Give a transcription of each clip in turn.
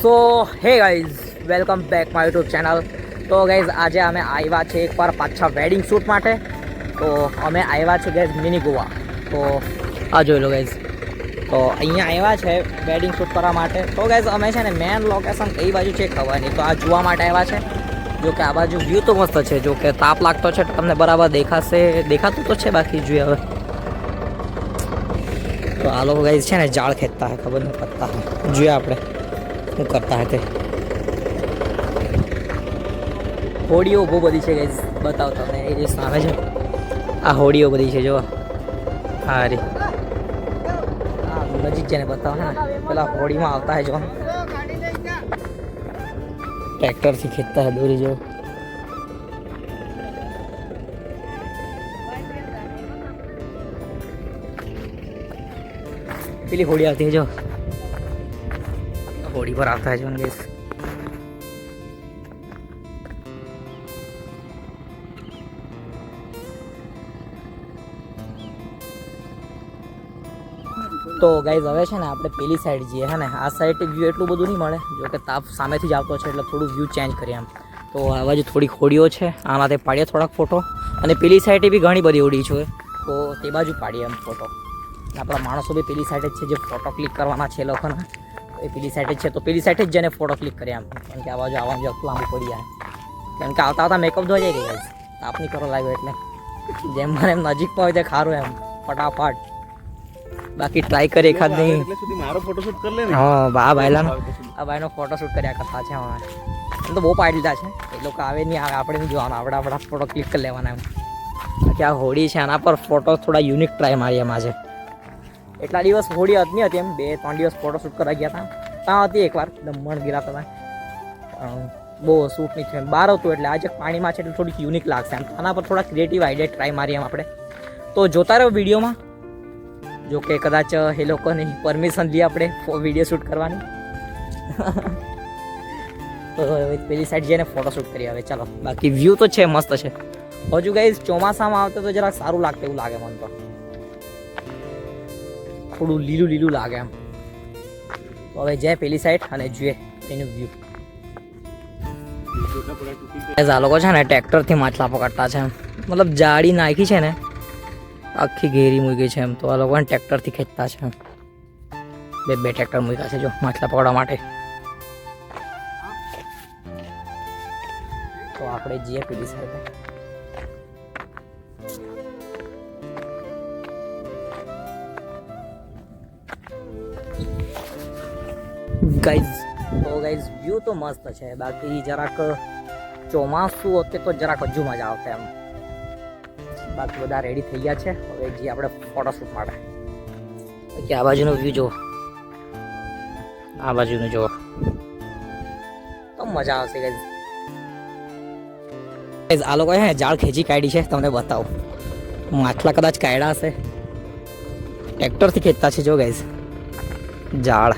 So hey guys welcome back my YouTube channel. તો guys આજે અમે આવ્યા છે એકવાર પાછા વેડિંગ શૂટ માટે. તો અમે આવ્યા છે ગાઈઝ મિની ગોવા. તો આ જોઈ લો ગાઈઝ, તો અહીંયા આવ્યા છે વેડિંગ શૂટ કરવા માટે. તો ગાઈઝ અમે છે ને મેન લોકેશન કઈ બાજુ છે ખબર નહીં, તો આ જોવા માટે આવ્યા છે. જો કે આ બાજુ વ્યૂ તો મસ્ત છે, જો કે તાપ લાગતો છે તમને બરાબર દેખાતું તો છે, બાકી જોઈએ હવે. તો આ લોકો ગાઈઝ છે ને જાળ ખેંચતા હે, ખબર નહીં પત્તા હે, જોઈએ આપણે શું કરતા હે તે. હોડીઓ બહુ બધી છે ગાઈઝ, બતાવો તમને એ જે સામે છે આ હોડીઓ બધી છે. જો હા રે નજીક છે ને બતાવો ને, પેલા હોડીમાં આવતા હે, જો ટ્રેક્ટરથી ખેંચતા હે દોરી. જો પેલી હોડી આવતી है, जो होड़ी पर आता है जो गैस. તો ગાઈઝ હવે છે ને આપણે પેલી સાઈડ જઈએ હે ને. આ સાઈડ વ્યૂ એટલું બધું નહીં મળે, જો કે તાપ સામેથી જ આવતો છે એટલે થોડું વ્યૂ ચેન્જ કરીએ એમ. તો આ બાજુ થોડીક હોડીઓ છે, આનાથી પાડીએ થોડાક ફોટો. અને પેલી સાઈડે બી ઘણી બધી હોડી છે, તો તે બાજુ પાડીએ એમ ફોટો. આપણા માણસો બી પેલી સાઈડ જ છે, જે ફોટો ક્લિક કરવાના છે લોકોને, એ પેલી સાઈડ જ છે. તો પેલી સાઈડ જ જઈને ફોટો ક્લિક કરીએ એમ, કેમ કે આ બાજુ આવવાનું જો લાંબુ પડી જાય, કેમ કે આવતા આવતા મેકઅપ ધોઈ જાય કે ગાઈઝ તાપ નહીં કરવા લાગ્યો એટલે જેમ મને એમ નજીકમાં હોય તે ખારું એમ ફટાફટ. બાકી ટ્રાય કરી એખાદ નહીં. હા આ ભાઈનો ફોટોશૂટ કર્યા કરતા છે અમે. એમ તો બહુ પાડી લીધા છે, એ લોકો આવે નહીં આવે આપણે નહીં જોવાનું, આપણે આપણા ફોટો ક્લિક કરી લેવાના એમ. બાકી આ હોડી છે, આના પર ફોટો થોડા યુનિક ટ્રાય મારી એમ. આજે એટલા દિવસ હોડી હતી હતી એમ, 2-3 દિવસ ફોટોશૂટ કરવા ગયા હતા. ત્યાં હતી એકવાર દમણ ગીરા હતા, બહુ શૂટ નહીં થયું, બહાર હતું એટલે આજે પાણીમાં છે એટલે થોડીક યુનિક લાગશે એમ. આના પર થોડા ક્રિએટિવ આઈડિયા ટ્રાય મારી એમ આપણે. તો જોતા રહો વિડીયોમાં, જો કે કદાચ એ લોકોની પરમિશન લઈએ આપણે વિડીયો શૂટ કરવાની. તો પેલી સાઈડ જઈને ફોટોશૂટ કરીએ હવે ચાલો. બાકી વ્યૂ તો છે મસ્ત છે. હજુ ગાઈઝ ચોમાસામાં આવતે તો જરાક સારું લાગતું એવું લાગે મને, તો થોડું લીલું લીલું લાગે એમ. તો હવે જાય પેલી સાઈડ અને જોઈએ એનું વ્યૂ. આ લોકો છે ને ટ્રેક્ટરથી માછલા પકડતા છે, મતલબ જાળી નાખી છે ને આખી ઘેરી મૂકી છે એમ. તો આ લોકોને ટ્રેક્ટરથી ખેંચતા છે એમ. બે ટ્રેક્ટર મૂક્યા છે જો માછલા પકડવા માટે. તો આપણે જઈએ પેલી સાઈડ. ગાઈઝ વ્યૂ તો મસ્ત છે, બાકી જરાક ચોમાસું હોતે તો જરાક હજુ મજા આવશે એમ. બાકી બધા રેડી થઈ ગયા છે, હવે જઈએ આપણે ફોટોશૂટ માટે. બાકી આ બાજુનો વ્યૂ જુઓ, આ બાજુનું જુઓ તો મજા આવશે ગાઈઝ. આ લોકો હે જાળ ખેંચી કાઢી છે, તમને બતાવો. માછલા કદાચ કાઢ્યા હશે, ટ્રેક્ટરથી ખેંચતા છે જો ગાઈઝ જાળ.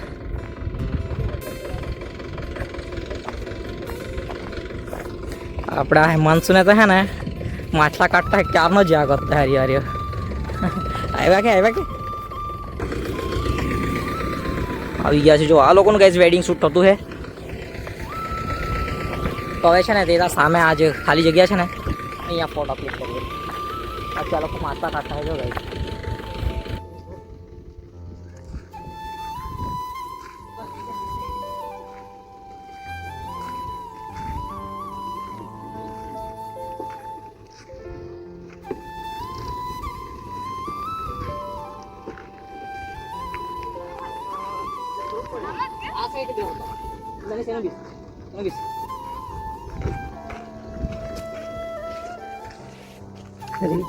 આપણા હિમાંશુને તો હે ને માછલા કાઢતા ક્યારનો જ આગળ હરી આવ્યા કે આવી ગયા છે. જો આ લોકોનું ગાઈઝ વેડિંગ શૂટ થતું છે. તો હવે છે ને તે સામે આ જે ખાલી જગ્યા છે ને અહીંયા ફોટો ક્લિક કરીએ. બાકી આ લોકો માછલા કાઢતા જો ગાઈઝ.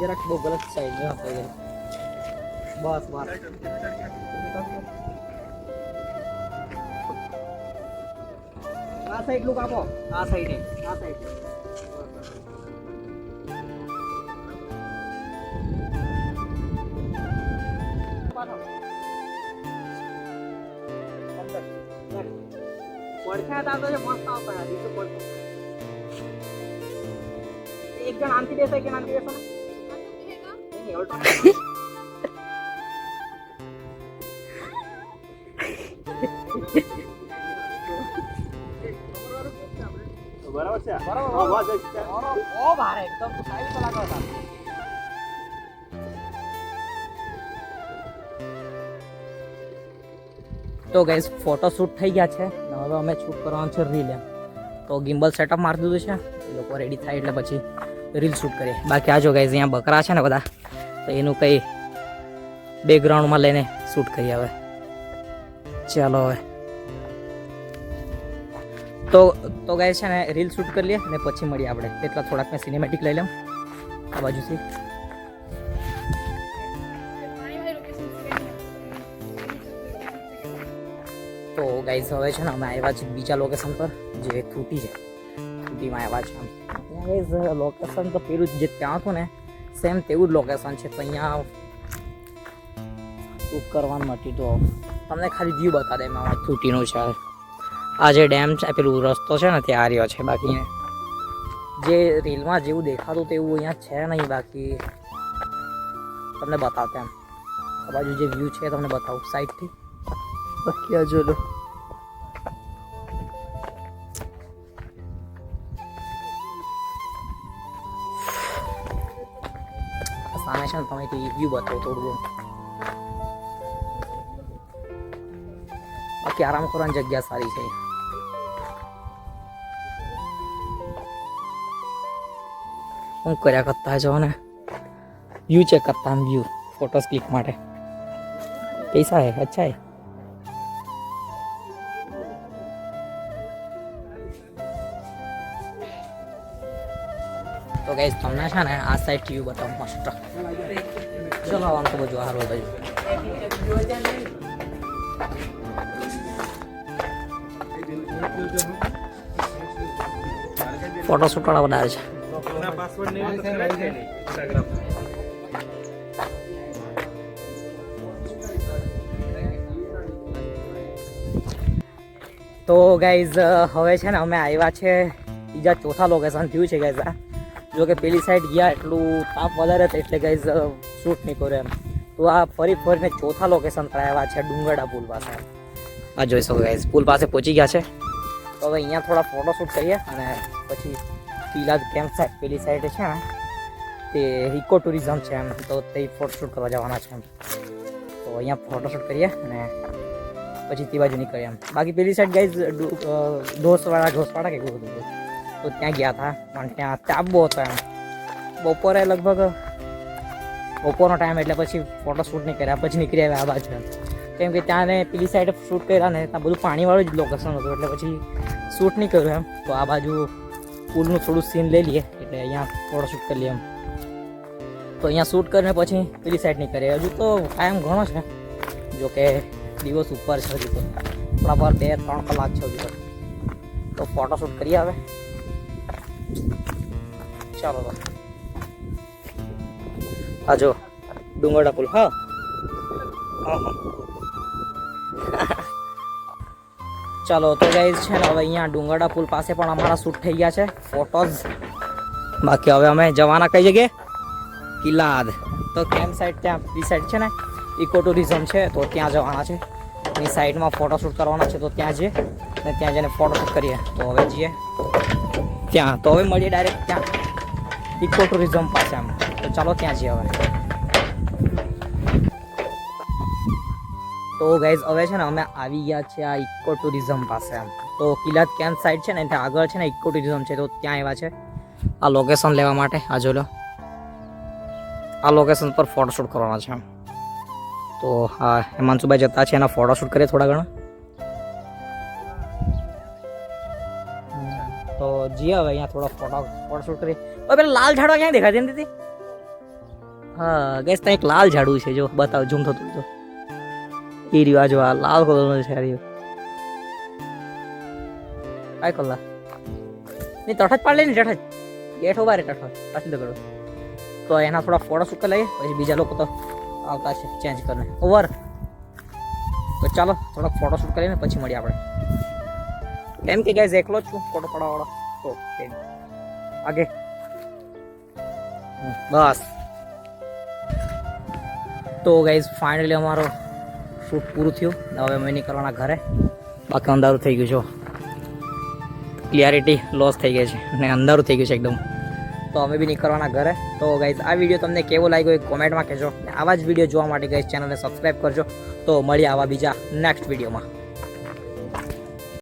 જરાક બહુ ગલત સાઈડ બસ આ સાઈડ લુક આપો, આ સાઈડ પડખ્યા હતા તો મસ્ત આવતા હતા. એક જણ આનથી દેશે કે નાનથી દેશો નહીં ઓલ્ટો બરાબર છે ઓ ભારે એકદમ તો સાઈડ પર લાગો હતા. તો ગાઈસ ફોટો શૂટ થઈ ગયા છે ને હવે અમે શૂટ કરવાનું છે રીલ એમ. તો ગિમ્બલ સેટઅપ મારી દીધું છે, એ લોકો રેડી થાય એટલે પછી રીલ શૂટ કરીએ. બાકી આ જો ગાઈસ અહીંયા બકરા છે ને બધા, તો એનું કંઈ બેકગ્રાઉન્ડમાં લઈને શૂટ કરીએ હવે. ચાલો હવે તો ગાઈસ છે ને રીલ શૂટ કરી લઈએ અને પછી મળીએ આપણે. એટલા થોડાક મેં સિનેમેટિક લઈ લઉં આ બાજુથી. તો ગાઈસ હવે છે ને અમે આવ્યા છીએ બીજા લોકેશન પર, જે થૂટી છે. થૂટીમાં આવ્યા છે. ત્યાં ગાઈસ લોકેશન તો પેલું જે ત્યાં હતું ને સેમ તેવું જ લોકેશન છે. તો અહીંયા શૂટ કરવાનું નથી, તો તમને ખાલી વ્યૂ બતા દે એમાં થૂટીનું છે. આ જે ડેમ છે, પેલું રસ્તો છે ને ત્યાં રહ્યો છે. બાકી જે રીલમાં જેવું દેખાતું તેવું અહીંયા છે નહીં. બાકી તમને બતાવતા એમ આ બાજુ જે વ્યૂ છે તમને બતાવું સાઈડથી. બાકી આ જો લો સામે છે ને તમે વ્યૂ બતાવો થોડું. બાકી આરામ કરવાની જગ્યા સારી છે. શું કર્યા કરતા છો ને વ્યૂ ચેક કરતા વ્યૂ ફોટોસ ક્લિક માટે. कैसा है? अच्छा है. તો ગાઈસ તમને છે ને આ સાઈડ વ્યૂ બતાવું મસ્ત. ચલો આમ તો બધું હારું બધું. ફોટો શૂટ વાળા બનાવે છે. તો ગાઈઝ હવે છે ને અમે આવ્યા છે બીજા ચોથા લોકેશન થયું છે ગાઈઝ. આ જો કે પેલી સાઈડ ગયા એટલું તાપ વધારે હતું એટલે ગાઈઝ શૂટ નહીં કર્યો એમ. તો આ ફરીને ચોથા લોકેશન પર આવ્યા છે ડુંગરડા પુલ પાસે. આ જોઈ શકો ગાઈઝ પુલ પાસે પહોંચી ગયા છે. તો હવે અહીંયા થોડા ફોટો શૂટ કરીએ અને પછી પેલા કેમ્પ સાઈડ પેલી સાઈડ છે ને તે ઇકો ટુરિઝમ છે એમ, તો તે ફોટો શૂટ કરવા જવાના છે એમ. તો અહીંયા ફોટો શૂટ કરીએ અને પછી તે બાજુ નીકળીએ એમ. બાકી પેલી સાઈડ ગાઈઝ ઢોસવાડા કે એવું બધું તો ત્યાં ગયા હતા, પણ ત્યાં તાપ બહુ હતો એમ. બપોરે લગભગ બપોરનો ટાઈમ એટલે પછી ફોટો શૂટ નહીં કર્યા, પછી નીકળી આવ્યા આ બાજુ એમ. કેમ કે ત્યાં ને પેલી સાઈડ શૂટ કર્યા ને ત્યાં બધું પાણીવાળું જ લોકેશન હતું એટલે પછી શૂટ નહીં કર્યું એમ. તો આ બાજુ પુલનું થોડું સીન લઈ લઈએ એટલે અહીંયા ફોટો શૂટ કરી લઈએ એમ. તો અહીંયા શૂટ કરીને પછી પેલી સાઈડ નહીં કરીએ. હજુ તો ટાઈમ ઘણો છે, જો કે દિવસ ઉપર છે હજુ તો આપણા પર 2-3 કલાક છે હજુ તો ફોટો શૂટ કરીએ હવે. ચાલો તો આ જો ડુંગરડા પુલ. હા ચાલો તો ગાઈઝ છે ને હવે અહીંયા ડુંગરડા પુલ પાસે પણ અમારા શૂટ થઈ ગયા છે ફોટોઝ. બાકી હવે અમે જવાના કઈ જગ્યાએ? કિલાદ. તો કેમ્પ સાઈડ ત્યાં બી સાઈડ છે ને ઇકો ટુરિઝમ છે તો ત્યાં જવાના છે. એની સાઈડમાં ફોટો શૂટ કરવાના છે તો ત્યાં જઈએ અને ત્યાં જઈને ફોટો શૂટ કરીએ. તો હવે જઈએ ત્યાં. તો હવે મળીએ ડાયરેક્ટ ત્યાં ઇકો ટુરિઝમ પાસે એમ. તો ચાલો ત્યાં જઈએ હવે. તો ગાઈઝ હવે છે ને અમે આવી ગયા છે આ ઇકો ટુરિઝમ પાસે એમ. તો કિલાદ કેમ્પ સાઈડ છે ને ત્યાં આગળ છે ને ઇકો ટુરિઝમ છે તો ત્યાં આવ્યા છે આ લોકેશન લેવા માટે. આ જો લો આ લોકેશન પર ફોટો શૂટ કરવાના છે એમ. તો હા હિમાંશુભાઈ જતા છે એના ફોટો શૂટ કરીએ થોડા ઘણા. તો જી હવે અહીંયા થોડા ફોટો શૂટ કરીએ. હવે પેલા લાલ ઝાડવા ક્યાંય દેખાતી નથી? હા ગેસ ત્યાં એક લાલ ઝાડવું છે, જો બતાવો ઝૂમ થતું તો એ રહ્યું. આ જો આ લાલ કલરનું છે. રહ્યું કાંઈ કલર નહીં તઠ જ પાડ લે ને તઠ જ ગેઠ ઉભા રે તઠ પાછી કરો. તો એના થોડા ફોટો શૂટ લઈએ પછી બીજા લોકો તો આવતા છે ચેન્જ કરીને ઓવર. તો ચાલો થોડોક ફોટો શૂટ કરીને પછી મળીએ આપણે. કેમ કે ગાઈઝ એકલો જ છું ફોટો પડાવવાળો. તો આગે બસ. તો ગાઈઝ ફાઇનલી અમારો શૂટ પૂરું થયું. હવે અમે નીકળવાના ઘરે. બાકી અંધારું થઈ ગયું છો, ક્લિયરિટી લોસ થઈ ગઈ છે અને અંધારું થઈ ગયું છે એકદમ. તો અમે બી નીકળવાના ઘરે. તો ગાઈઝ આ વિડીયો તમને કેવો લાગ્યો એ કોમેન્ટમાં કહેજો. આવા જ વિડીયો જોવા માટે ગાઈઝ ચેનલને સબસ્ક્રાઈબ કરજો. તો મળીએ આવા બીજા નેક્સ્ટ વિડીયોમાં.